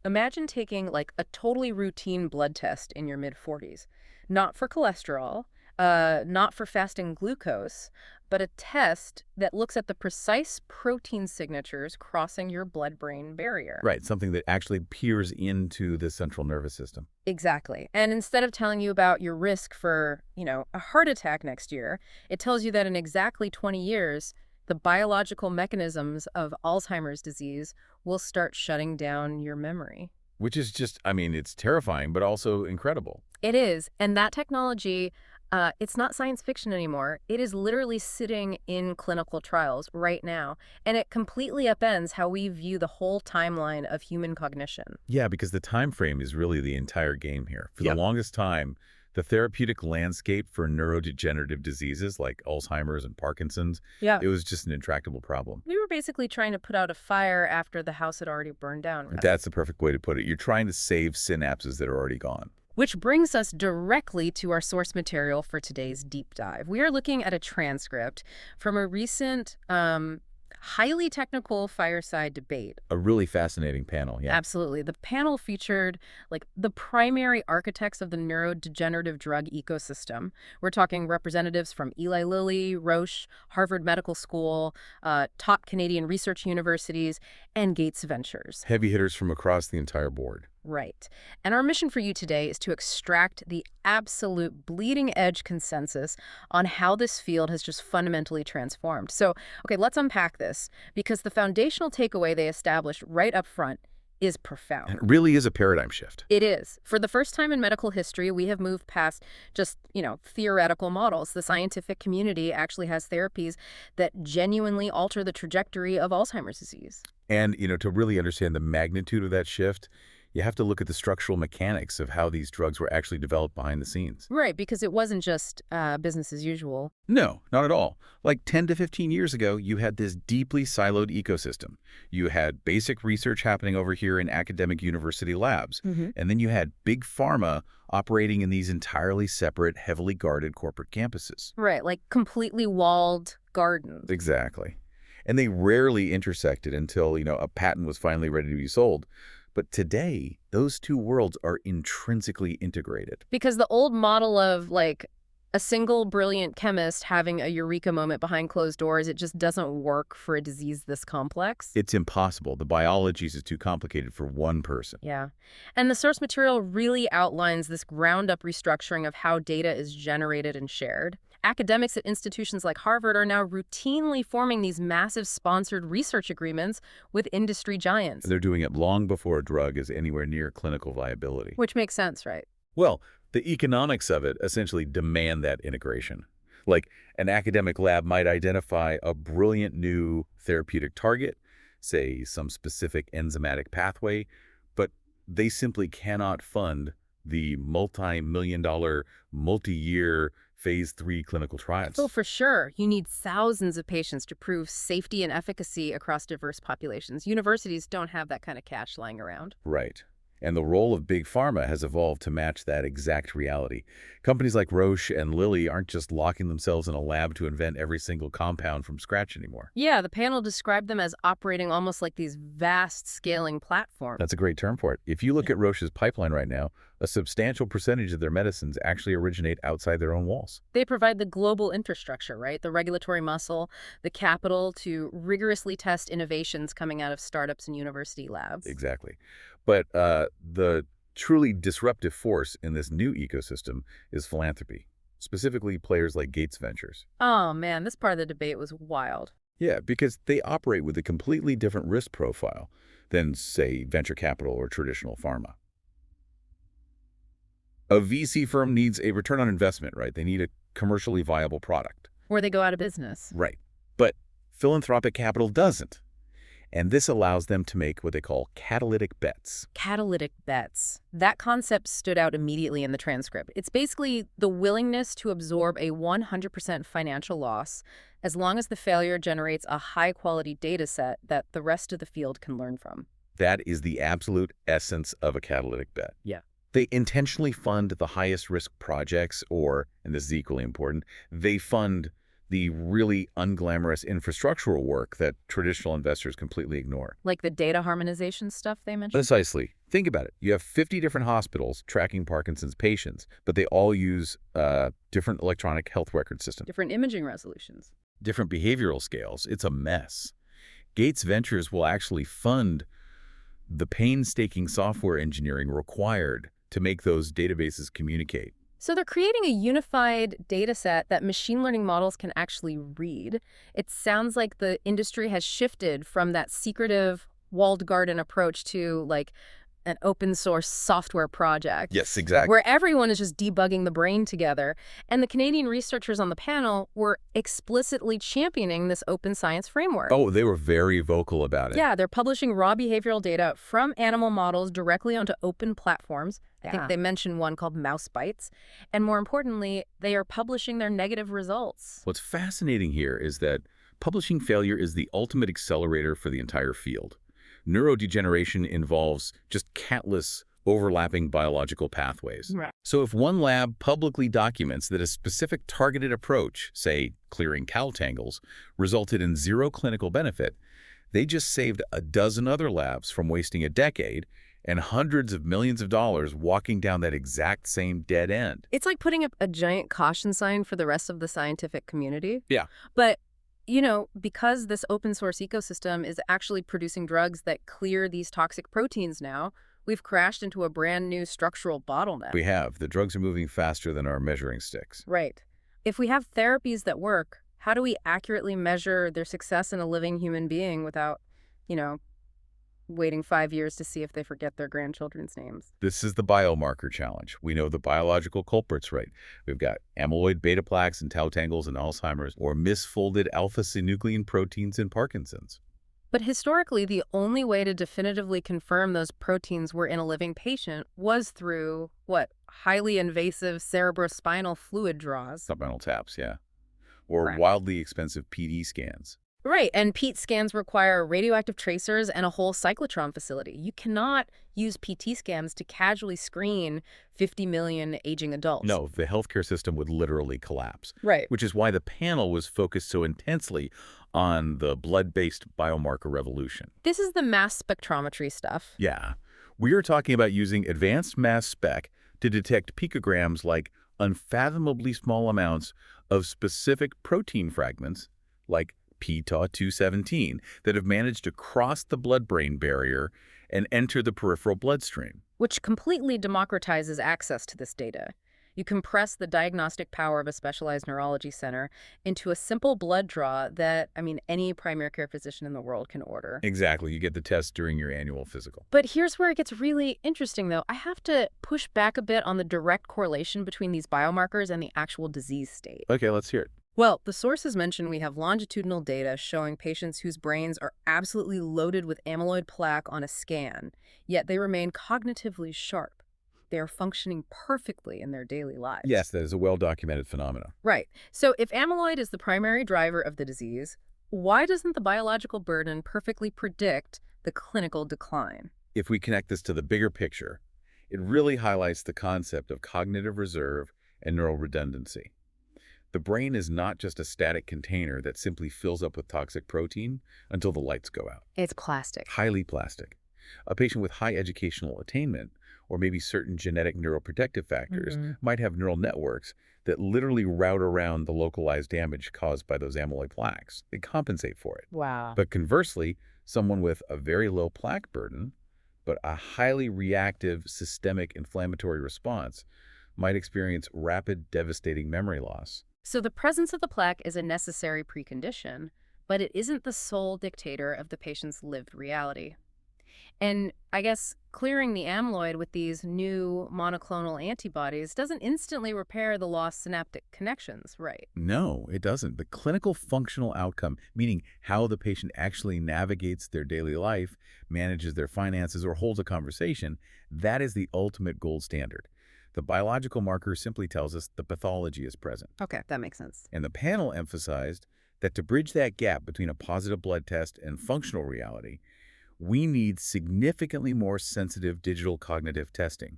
Imagine taking like a totally routine blood test in your mid-40s. Not for cholesterol, not for fasting glucose, but a test that looks at the precise protein signatures crossing your blood-brain barrier. Right, something that actually peers into the central nervous system. Exactly. And instead of telling you about your risk for, a heart attack next year, it tells you that in exactly 20 years, the biological mechanisms of Alzheimer's disease will start shutting down your memory. Which is just, I mean, it's terrifying, but also incredible. It is. And that technology, it's not science fiction anymore. It is literally sitting in clinical trials right now. And it completely upends how we view the whole timeline of human cognition. Yeah, because the time frame is really the entire game here. For the longest time, the therapeutic landscape for neurodegenerative diseases like Alzheimer's and Parkinson's, Yeah. it was just an intractable problem. We were basically trying to put out a fire after the house had already burned down. Right? That's the perfect way to put it. You're trying to save synapses that are already gone. Which brings us directly to our source material for today's deep dive. We are looking at a transcript from a recent, highly technical fireside debate. A really fascinating panel, yeah. Absolutely. The panel featured the primary architects of the neurodegenerative drug ecosystem. We're talking representatives from Eli Lilly, Roche, Harvard Medical School, top Canadian research universities, and Gates Ventures. Heavy hitters from across the entire board. Right. And our mission for you today is to extract the absolute bleeding edge consensus on how this field has just fundamentally transformed. So, okay, let's unpack this, because the foundational takeaway they established right up front is profound. And it really is a paradigm shift. It is. For the first time in medical history, we have moved past just, theoretical models. The scientific community actually has therapies that genuinely alter the trajectory of Alzheimer's disease. And, to really understand the magnitude of that shift, you have to look at the structural mechanics of how these drugs were actually developed behind the scenes. Right, because it wasn't just business as usual. No, not at all. Like 10 to 15 years ago, you had this deeply siloed ecosystem. You had basic research happening over here in academic university labs. And then you had big pharma operating in these entirely separate, heavily guarded corporate campuses. Right, like completely walled gardens. Exactly. And they rarely intersected until, a patent was finally ready to be sold. But today, those two worlds are intrinsically integrated. Because the old model of, a single brilliant chemist having a eureka moment behind closed doors, it just doesn't work for a disease this complex. It's impossible. The biology is too complicated for one person. Yeah. And the source material really outlines this ground-up restructuring of how data is generated and shared. Academics at institutions like Harvard are now routinely forming these massive sponsored research agreements with industry giants. They're doing it long before a drug is anywhere near clinical viability. Which makes sense, right? Well, the economics of it essentially demand that integration. Like, an academic lab might identify a brilliant new therapeutic target, say some specific enzymatic pathway, but they simply cannot fund the multi-million-dollar, multi-year phase 3 clinical trials. Oh, for sure. You need thousands of patients to prove safety and efficacy across diverse populations. Universities don't have that kind of cash lying around. Right. And the role of big pharma has evolved to match that exact reality. Companies like Roche and Lilly aren't just locking themselves in a lab to invent every single compound from scratch anymore. Yeah, the panel described them as operating almost like these vast scaling platforms. That's a great term for it. If you look at Roche's pipeline right now, a substantial percentage of their medicines actually originate outside their own walls. They provide the global infrastructure, right? The regulatory muscle, the capital to rigorously test innovations coming out of startups and university labs. Exactly. But the truly disruptive force in this new ecosystem is philanthropy, specifically players like Gates Ventures. Oh, man, this part of the debate was wild. Yeah, because they operate with a completely different risk profile than, say, venture capital or traditional pharma. A VC firm needs a return on investment, right? They need a commercially viable product. Or they go out of business. Right. But philanthropic capital doesn't. And this allows them to make what they call catalytic bets. Catalytic bets. That concept stood out immediately in the transcript. It's basically the willingness to absorb a 100% financial loss as long as the failure generates a high-quality data set that the rest of the field can learn from. That is the absolute essence of a catalytic bet. Yeah. They intentionally fund the highest risk projects, or, and this is equally important, they fund the really unglamorous infrastructural work that traditional investors completely ignore. Like the data harmonization stuff they mentioned? Precisely. Think about it. You have 50 different hospitals tracking Parkinson's patients, but they all use different electronic health record systems, Different imaging resolutions. different behavioral scales. It's a mess. Gates Ventures will actually fund the painstaking software engineering required to make those databases communicate. So they're creating a unified data set that machine learning models can actually read. It sounds like the industry has shifted from that secretive walled garden approach to like an open source software project. Yes, exactly. Where everyone is just debugging the brain together. And the Canadian researchers on the panel were explicitly championing this open science framework. Oh, they were very vocal about it. Yeah, they're publishing raw behavioral data from animal models directly onto open platforms. I think they mentioned one called Mouse Bites. And more importantly, they are publishing their negative results. What's fascinating here is that publishing failure is the ultimate accelerator for the entire field. Neurodegeneration involves just countless overlapping biological pathways. Right. So if one lab publicly documents that a specific targeted approach, say clearing cow tangles, resulted in zero clinical benefit, they just saved a dozen other labs from wasting a decade and hundreds of millions of dollars walking down that exact same dead end. It's like putting up a giant caution sign for the rest of the scientific community. Yeah. But because this open source ecosystem is actually producing drugs that clear these toxic proteins now, we've crashed into a brand new structural bottleneck. We have. The drugs are moving faster than our measuring sticks. Right. If we have therapies that work, how do we accurately measure their success in a living human being without, waiting 5 years to see if they forget their grandchildren's names? This is the biomarker challenge. We know the biological culprits, right? We've got amyloid beta plaques and tau tangles in Alzheimer's, or misfolded alpha-synuclein proteins in Parkinson's. But historically, the only way to definitively confirm those proteins were in a living patient was through, highly invasive cerebrospinal fluid draws. Supplemental taps, yeah. Or Correct. wildly expensive PD scans. Right, and PET scans require radioactive tracers and a whole cyclotron facility. You cannot use PT scans to casually screen 50 million aging adults. No, the healthcare system would literally collapse. Right. Which is why the panel was focused so intensely on the blood-based biomarker revolution. This is the mass spectrometry stuff. Yeah. We are talking about using advanced mass spec to detect picograms, like unfathomably small amounts of specific protein fragments, like pTau217, that have managed to cross the blood-brain barrier and enter the peripheral bloodstream. Which completely democratizes access to this data. You compress the diagnostic power of a specialized neurology center into a simple blood draw that, any primary care physician in the world can order. Exactly. You get the test during your annual physical. But here's where it gets really interesting, though. I have to push back a bit on the direct correlation between these biomarkers and the actual disease state. Okay, let's hear it. Well, the sources mention we have longitudinal data showing patients whose brains are absolutely loaded with amyloid plaque on a scan, yet they remain cognitively sharp. They are functioning perfectly in their daily lives. Yes, that is a well-documented phenomenon. Right. So if amyloid is the primary driver of the disease, why doesn't the biological burden perfectly predict the clinical decline? If we connect this to the bigger picture, it really highlights the concept of cognitive reserve and neural redundancy. The brain is not just a static container that simply fills up with toxic protein until the lights go out. It's plastic. Highly plastic. A patient with high educational attainment, or maybe certain genetic neuroprotective factors, might have neural networks that literally route around the localized damage caused by those amyloid plaques. They compensate for it. Wow. But conversely, someone with a very low plaque burden, but a highly reactive systemic inflammatory response, might experience rapid, devastating memory loss. So the presence of the plaque is a necessary precondition, but it isn't the sole dictator of the patient's lived reality. And I guess clearing the amyloid with these new monoclonal antibodies doesn't instantly repair the lost synaptic connections, right? No, it doesn't. The clinical functional outcome, meaning how the patient actually navigates their daily life, manages their finances, or holds a conversation, that is the ultimate gold standard. The biological marker simply tells us the pathology is present. Okay, that makes sense. And the panel emphasized that to bridge that gap between a positive blood test and functional reality, we need significantly more sensitive digital cognitive testing.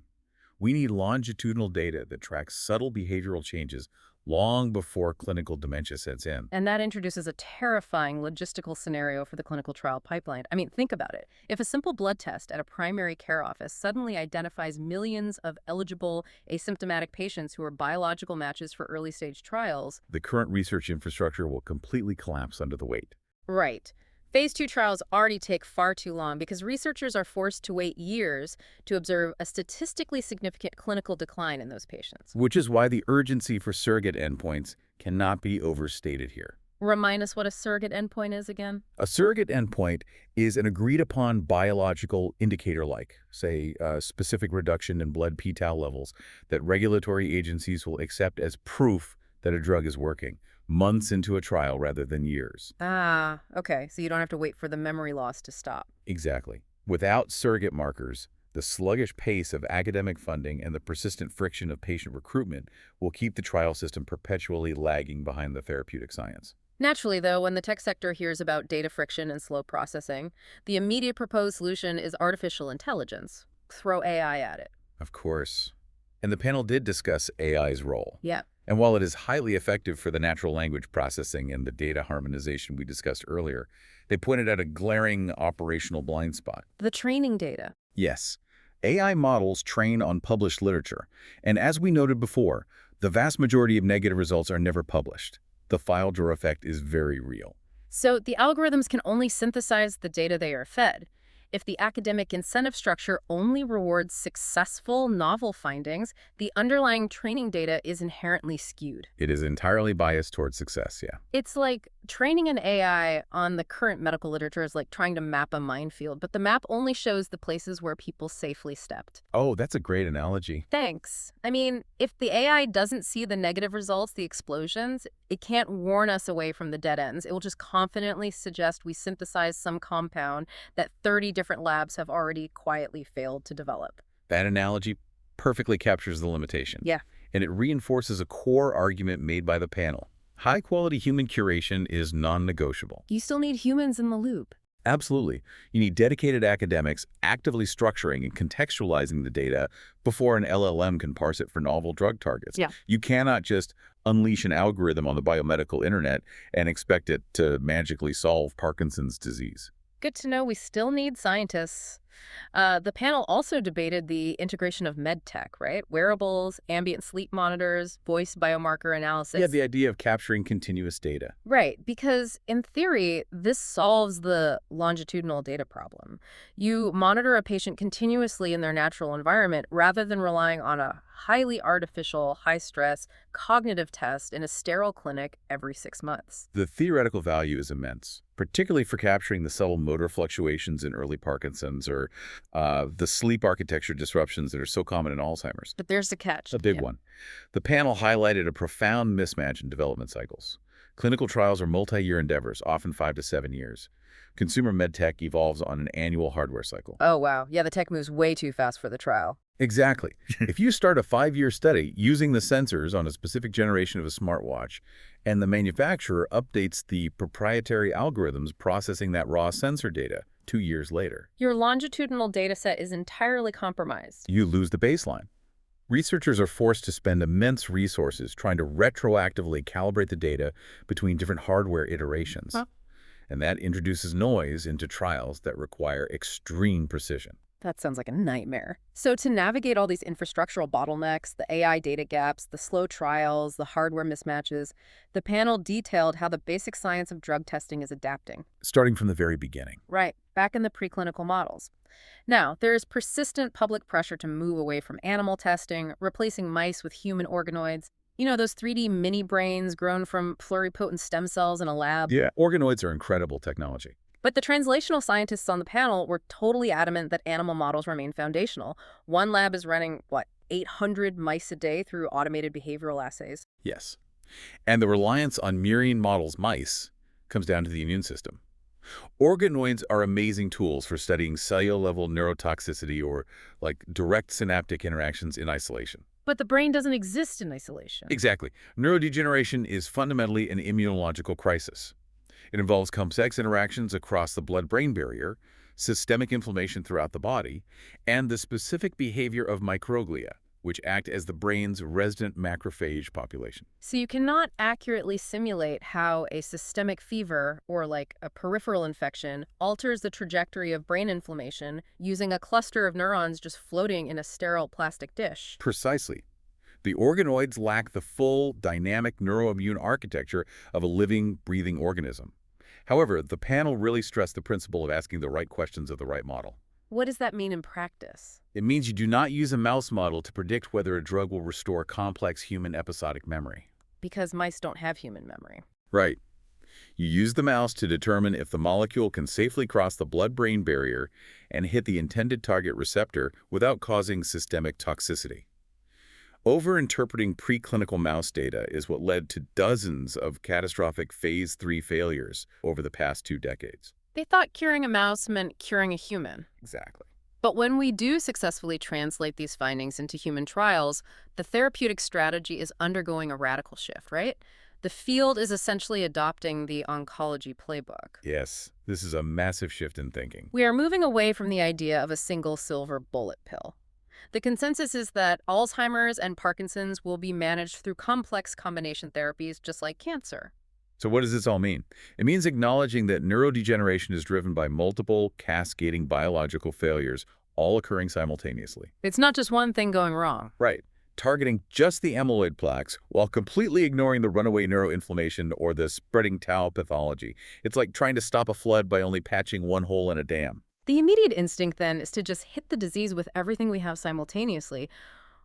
We need longitudinal data that tracks subtle behavioral changes long before clinical dementia sets in. And that introduces a terrifying logistical scenario for the clinical trial pipeline. I mean, think about it. If a simple blood test at a primary care office suddenly identifies millions of eligible asymptomatic patients who are biological matches for early-stage trials. The current research infrastructure will completely collapse under the weight. Right. Phase 2 trials already take far too long because researchers are forced to wait years to observe a statistically significant clinical decline in those patients. Which is why the urgency for surrogate endpoints cannot be overstated here. Remind us what a surrogate endpoint is again? A surrogate endpoint is an agreed-upon biological indicator like, say, a specific reduction in blood p-tau levels that regulatory agencies will accept as proof that a drug is working, months into a trial rather than years. Ah, okay. So you don't have to wait for the memory loss to stop. Exactly. Without surrogate markers, the sluggish pace of academic funding and the persistent friction of patient recruitment will keep the trial system perpetually lagging behind the therapeutic science. Naturally, though, when the tech sector hears about data friction and slow processing, the immediate proposed solution is artificial intelligence. Throw AI at it. Of course. And the panel did discuss AI's role. Yeah. And while it is highly effective for the natural language processing and the data harmonization we discussed earlier, they pointed out a glaring operational blind spot. The training data. Yes, AI models train on published literature, and as we noted before, the vast majority of negative results are never published. The file drawer effect is very real. So the algorithms can only synthesize the data they are fed. If the academic incentive structure only rewards successful, novel findings, the underlying training data is inherently skewed. It is entirely biased towards success, yeah. It's like training an AI on the current medical literature is like trying to map a minefield, but the map only shows the places where people safely stepped. Oh, that's a great analogy. Thanks. I mean, if the AI doesn't see the negative results, the explosions, it can't warn us away from the dead ends. It will just confidently suggest we synthesize some compound that 30 different labs have already quietly failed to develop. That analogy perfectly captures the limitation. Yeah. And it reinforces a core argument made by the panel. High-quality human curation is non-negotiable. You still need humans in the loop. Absolutely. You need dedicated academics actively structuring and contextualizing the data before an LLM can parse it for novel drug targets. Yeah. You cannot just unleash an algorithm on the biomedical internet and expect it to magically solve Parkinson's disease. Good to know we still need scientists. The panel also debated the integration of med tech, right? Wearables, ambient sleep monitors, voice biomarker analysis. Yeah, the idea of capturing continuous data. Right, because in theory, this solves the longitudinal data problem. You monitor a patient continuously in their natural environment rather than relying on a highly artificial, high-stress, cognitive test in a sterile clinic every 6 months. The theoretical value is immense, particularly for capturing the subtle motor fluctuations in early Parkinson's or the sleep architecture disruptions that are so common in Alzheimer's. But there's the catch. A big one. The panel highlighted a profound mismatch in development cycles. Clinical trials are multi-year endeavors, often 5 to 7 years. Consumer medtech evolves on an annual hardware cycle. Oh, wow. Yeah, the tech moves way too fast for the trial. Exactly. If you start a 5-year study using the sensors on a specific generation of a smartwatch, and the manufacturer updates the proprietary algorithms processing that raw sensor data 2 years later, Your longitudinal data set is entirely compromised. you lose the baseline. Researchers are forced to spend immense resources trying to retroactively calibrate the data between different hardware iterations. And that introduces noise into trials that require extreme precision. That sounds like a nightmare. So to navigate all these infrastructural bottlenecks, the AI data gaps, the slow trials, the hardware mismatches, the panel detailed how the basic science of drug testing is adapting. Starting from the very beginning. Right, back in the preclinical models. Now, there is persistent public pressure to move away from animal testing, replacing mice with human organoids. You know, those 3D mini brains grown from pluripotent stem cells in a lab. Yeah, organoids are incredible technology. But the translational scientists on the panel were totally adamant that animal models remain foundational. One lab is running, 800 mice a day through automated behavioral assays. Yes. And the reliance on murine models mice comes down to the immune system. Organoids are amazing tools for studying cellular-level neurotoxicity or, direct synaptic interactions in isolation. But the brain doesn't exist in isolation. Exactly. Neurodegeneration is fundamentally an immunological crisis. It involves complex interactions across the blood-brain barrier, systemic inflammation throughout the body, and the specific behavior of microglia, which act as the brain's resident macrophage population. So you cannot accurately simulate how a systemic fever, or like a peripheral infection, alters the trajectory of brain inflammation using a cluster of neurons just floating in a sterile plastic dish. Precisely. The organoids lack the full, dynamic neuroimmune architecture of a living, breathing organism. However, the panel really stressed the principle of asking the right questions of the right model. What does that mean in practice? It means you do not use a mouse model to predict whether a drug will restore complex human episodic memory. Because mice don't have human memory. Right. You use the mouse to determine if the molecule can safely cross the blood-brain barrier and hit the intended target receptor without causing systemic toxicity. Over-interpreting preclinical mouse data is what led to dozens of catastrophic phase 3 failures over the past 2 decades. They thought curing a mouse meant curing a human. Exactly. But when we do successfully translate these findings into human trials, the therapeutic strategy is undergoing a radical shift, right? The field is essentially adopting the oncology playbook. Yes, this is a massive shift in thinking. We are moving away from the idea of a single silver bullet pill. The consensus is that Alzheimer's and Parkinson's will be managed through complex combination therapies just like cancer. So what does this all mean? It means acknowledging that neurodegeneration is driven by multiple, cascading biological failures, all occurring simultaneously. It's not just one thing going wrong. Right. Targeting just the amyloid plaques while completely ignoring the runaway neuroinflammation or the spreading tau pathology. It's like trying to stop a flood by only patching one hole in a dam. The immediate instinct, then, is to just hit the disease with everything we have simultaneously.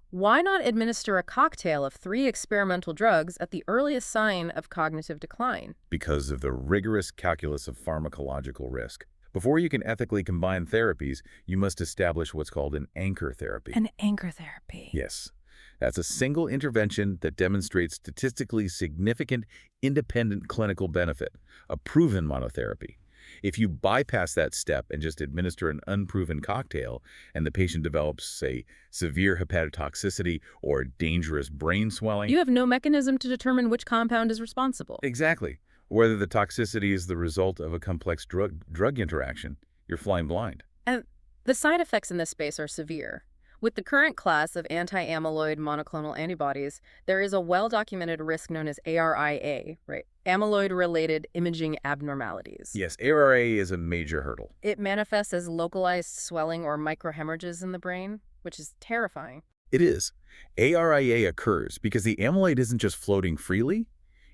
Why not administer a cocktail of 3 experimental drugs at the earliest sign of cognitive decline? Because of the rigorous calculus of pharmacological risk. Before you can ethically combine therapies, you must establish what's called an anchor therapy. An anchor therapy. Yes. That's a single intervention that demonstrates statistically significant independent clinical benefit, a proven monotherapy. If you bypass that step and just administer an unproven cocktail and the patient develops, say, severe hepatotoxicity or dangerous brain swelling... You have no mechanism to determine which compound is responsible. Exactly. Whether the toxicity is the result of a complex drug interaction, you're flying blind. And the side effects in this space are severe. With the current class of anti-amyloid monoclonal antibodies, there is a well-documented risk known as ARIA, right? Amyloid-related imaging abnormalities. Yes, ARIA is a major hurdle. It manifests as localized swelling or microhemorrhages in the brain, which is terrifying. It is. ARIA occurs because the amyloid isn't just floating freely,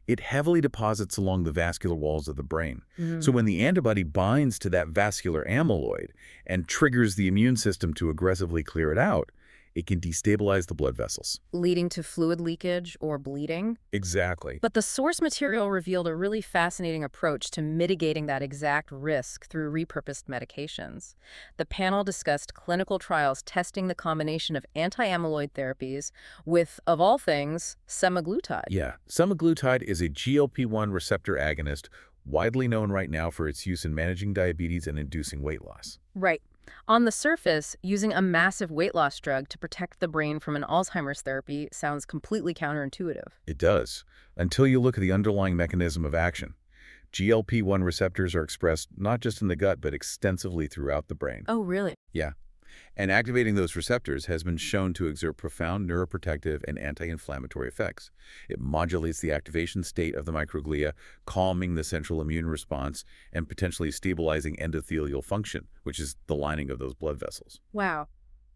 it heavily deposits along the vascular walls of the brain. So when the antibody binds to that vascular amyloid and triggers the immune system to aggressively clear it out, it can destabilize the blood vessels. Leading to fluid leakage or bleeding. Exactly. But the source material revealed a really fascinating approach to mitigating that exact risk through repurposed medications. The panel discussed clinical trials testing the combination of anti-amyloid therapies with, of all things, semaglutide. Yeah, semaglutide is a GLP-1 receptor agonist widely known right now for its use in managing diabetes and inducing weight loss. Right. On the surface, using a massive weight loss drug to protect the brain from an Alzheimer's therapy sounds completely counterintuitive. It does, until you look at the underlying mechanism of action. GLP-1 receptors are expressed not just in the gut, but extensively throughout the brain. Oh, really? Yeah. And activating those receptors has been shown to exert profound neuroprotective and anti-inflammatory effects. It modulates the activation state of the microglia, calming the central immune response, and potentially stabilizing endothelial function, which is the lining of those blood vessels. Wow.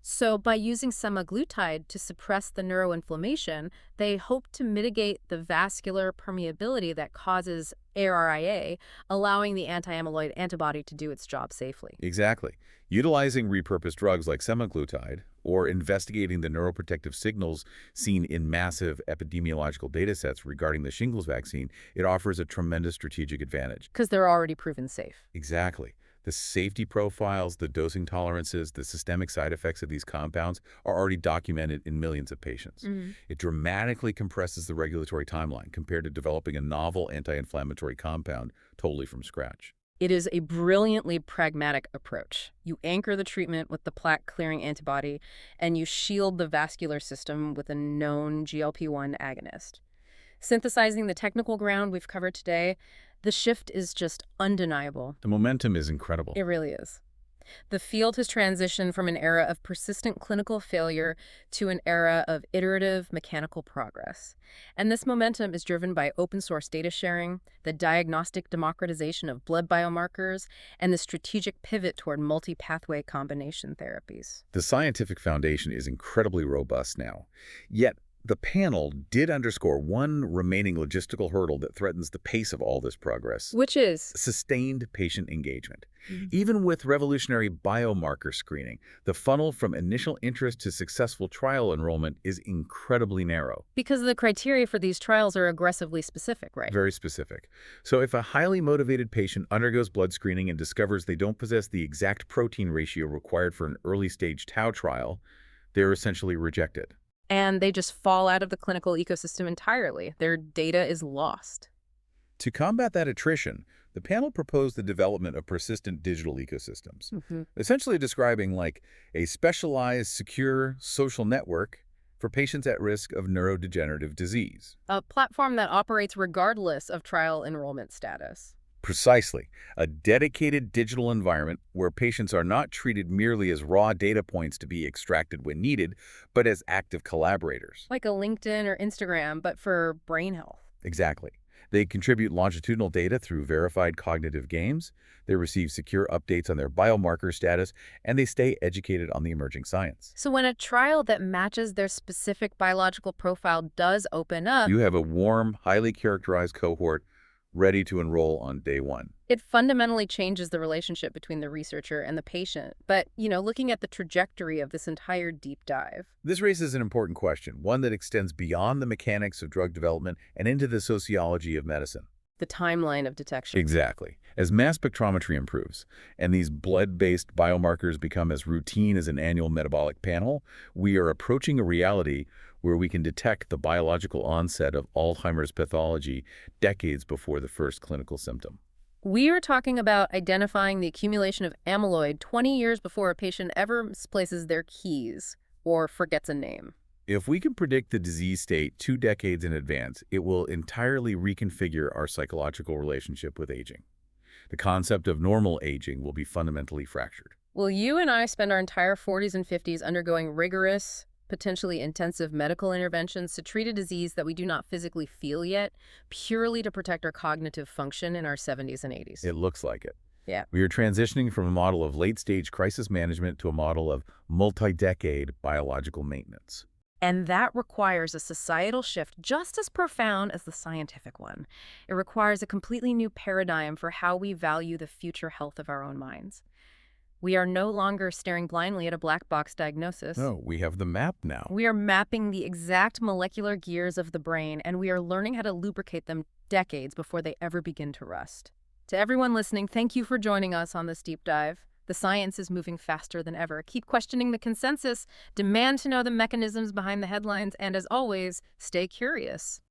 So by using semaglutide to suppress the neuroinflammation, they hope to mitigate the vascular permeability that causes ARIA, allowing the anti-amyloid antibody to do its job safely. Exactly. Utilizing repurposed drugs like semaglutide or investigating the neuroprotective signals seen in massive epidemiological datasets regarding the shingles vaccine, it offers a tremendous strategic advantage. Because they're already proven safe. Exactly. The safety profiles, the dosing tolerances, the systemic side effects of these compounds are already documented in millions of patients. It dramatically compresses the regulatory timeline compared to developing a novel anti-inflammatory compound totally from scratch. It is a brilliantly pragmatic approach. You anchor the treatment with the plaque-clearing antibody, and you shield the vascular system with a known GLP-1 agonist. Synthesizing the technical ground we've covered today, the shift is just undeniable. The momentum is incredible. It really is. The field has transitioned from an era of persistent clinical failure to an era of iterative mechanical progress. And this momentum is driven by open source data sharing, the diagnostic democratization of blood biomarkers, and the strategic pivot toward multi-pathway combination therapies. The scientific foundation is incredibly robust now. Yet, the panel did underscore one remaining logistical hurdle that threatens the pace of all this progress: Which is sustained patient engagement. Even with revolutionary biomarker screening, the funnel from initial interest to successful trial enrollment is incredibly narrow. because the criteria for these trials are aggressively specific, right? Very specific. So if a highly motivated patient undergoes blood screening and discovers they don't possess the exact protein ratio required for an early-stage tau trial, they're essentially rejected. And they just fall out of the clinical ecosystem entirely. Their data is lost. To combat that attrition, the panel proposed the development of persistent digital ecosystems, essentially describing like a specialized, secure social network for patients at risk of neurodegenerative disease. A platform that operates regardless of trial enrollment status. Precisely, a dedicated digital environment where patients are not treated merely as raw data points to be extracted when needed, but as active collaborators. Like a LinkedIn or Instagram, but for brain health. Exactly. They contribute longitudinal data through verified cognitive games, they receive secure updates on their biomarker status, and they stay educated on the emerging science. So when a trial that matches their specific biological profile does open up, You have a warm, highly characterized cohort ready to enroll on day one. it fundamentally changes the relationship between the researcher and the patient. But, looking at the trajectory of this entire deep dive. This raises an important question, one that extends beyond the mechanics of drug development and into the sociology of medicine. The timeline of detection. Exactly. As mass spectrometry improves and these blood-based biomarkers become as routine as an annual metabolic panel, we are approaching a reality where we can detect the biological onset of Alzheimer's pathology decades before the first clinical symptom. We are talking about identifying the accumulation of amyloid 20 years before a patient ever misplaces their keys or forgets a name. If we can predict the disease state 2 decades in advance, it will entirely reconfigure our psychological relationship with aging. The concept of normal aging will be fundamentally fractured. Well, you and I spend our entire 40s and 50s undergoing rigorous, potentially intensive medical interventions to treat a disease that we do not physically feel yet, purely to protect our cognitive function in our 70s and 80s. It looks like it. Yeah. We are transitioning from a model of late-stage crisis management to a model of multi-decade biological maintenance. And that requires a societal shift just as profound as the scientific one. It requires a completely new paradigm for how we value the future health of our own minds. We are no longer staring blindly at a black box diagnosis. No, we have the map now. We are mapping the exact molecular gears of the brain, and we are learning how to lubricate them decades before they ever begin to rust. To everyone listening, thank you for joining us on this deep dive. The science is moving faster than ever. Keep questioning the consensus, demand to know the mechanisms behind the headlines, and as always, stay curious.